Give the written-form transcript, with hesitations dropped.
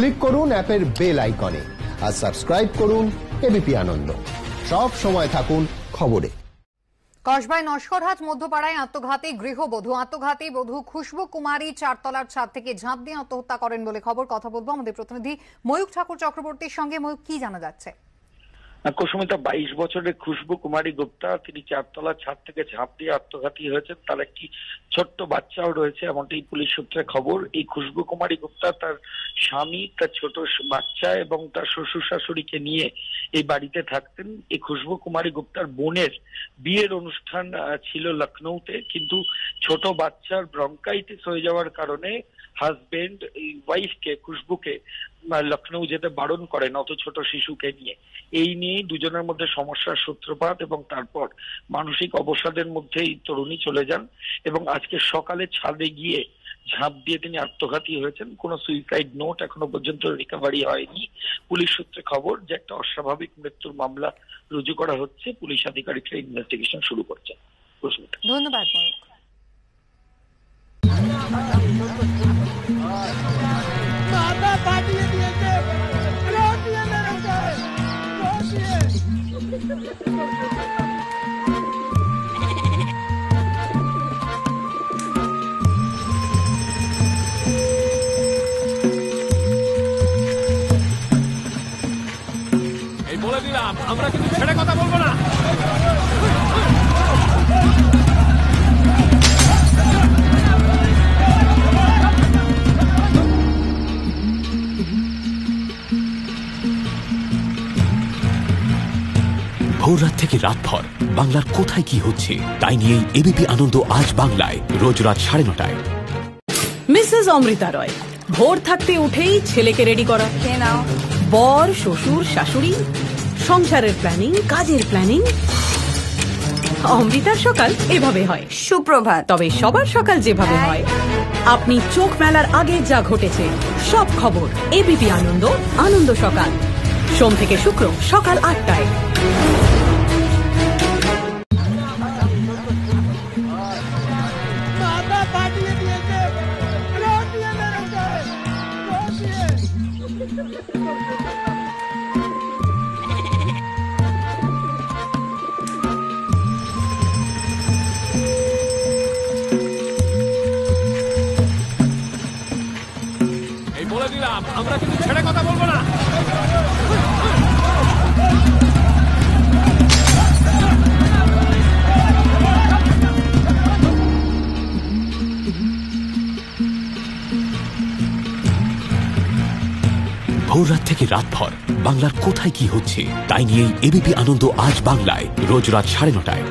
Click করুন অ্যাপের bell আইকনে আর সাবস্ক্রাইব করুন এবিপি আনন্দ। সব সময় থাকুন খবরে। কসবায় নস্করহাট মধ্যপাড়ায় আত্মঘাতী গৃহবধূ। আত্মঘাতী বধূ খুশবু কুমারী চারতলার ছাদ থেকে ঝাঁপ দিয়ে আত্মহত্যা করেন বলে খবর। কথা বলবো আমাদের প্রতিনিধি ময়ূক ঠাকুর চক্রবর্তীর সঙ্গে। ময়ূক, কি জানা যাচ্ছে? কুসুমিতা, 22 বছরের খুশবু কুমারী গুপ্তা, তিনি চারতলার ছাদ থেকে ঝাঁপ দিয়ে আত্মঘাতী হয়েছেন। তার একটি ছোট্ট বাচ্চাও রয়েছে, এমনটাই পুলিশ সূত্রে খবর। এই খুশবু কুমারী গুপ্তা তার স্বামী, তার ছোট বাচ্চা এবং তার শ্বশুর শাশুড়িকে নিয়ে এই বাড়িতে থাকতেন। এই খুশবু কুমারী গুপ্তার বোনের বিয়ের অনুষ্ঠান ছিল লখনৌতে, কিন্তু ছোট বাচ্চার ব্রঙ্কাইটিস হয়ে যাওয়ার কারণে হাজবেন্ড এই ওয়াইফকে, খুশবুকে লখনৌ যেতে বারণ করেন অত ছোট শিশুকে নিয়ে। এই নিয়ে দুজনের মধ্যে সমস্যার সূত্রপাত এবং তারপর মানসিক অবসাদের মধ্যে এই তরুণী চলে যান এবং আজকে সকালে ছাদে গিয়ে ঝাঁপ দিয়ে তিনি আত্মঘাতী হয়েছেন। কোনো সুইসাইড নোট এখনো পর্যন্ত রিকভারি হয়নি। পুলিশ সূত্রে খবর যে একটা অস্বাভাবিক মৃত্যুর মামলা রুজু করা হচ্ছে। পুলিশ আধিকারিকরা ইনভেস্টিগেশন শুরু করছেন। ধন্যবাদ ময়ূক। এই বলে দিলাম, আমরা কিন্তু ছেড়ে কথা বলবো না। ভোর রাত থেকে রাতভর বাংলার কোথায় কি হচ্ছে তাই নিয়েই এবিপি আনন্দ আজ বাংলায় রোজ রাত 9:30টায়। মিসেস অমৃতা রয়, ভোর থাকতে উঠেই ছেলেকে রেডি করা, বর শ্বশুর শাশুড়ি, সংসারের প্ল্যানিং, কাজের প্ল্যানিং। অমৃতার সকাল এভাবে হয়। সুপ্রভাত। তবে সবার সকাল যেভাবে হয়, আপনি চোখ মেলার আগে যা ঘটেছে সব খবর এবিপি আনন্দ, আনন্দ সকাল, সোম থেকে শুক্র সকাল 8টায়। এই বলে দিলাম, আমরা কিন্তু ছেড়ে কথা বলবো না। ভোর রাত থেকে রাতভর বাংলার কোথায় কি হচ্ছে তাই নিয়েই এবিপি আনন্দ আজ বাংলায় রোজ রাত 9:30টায়।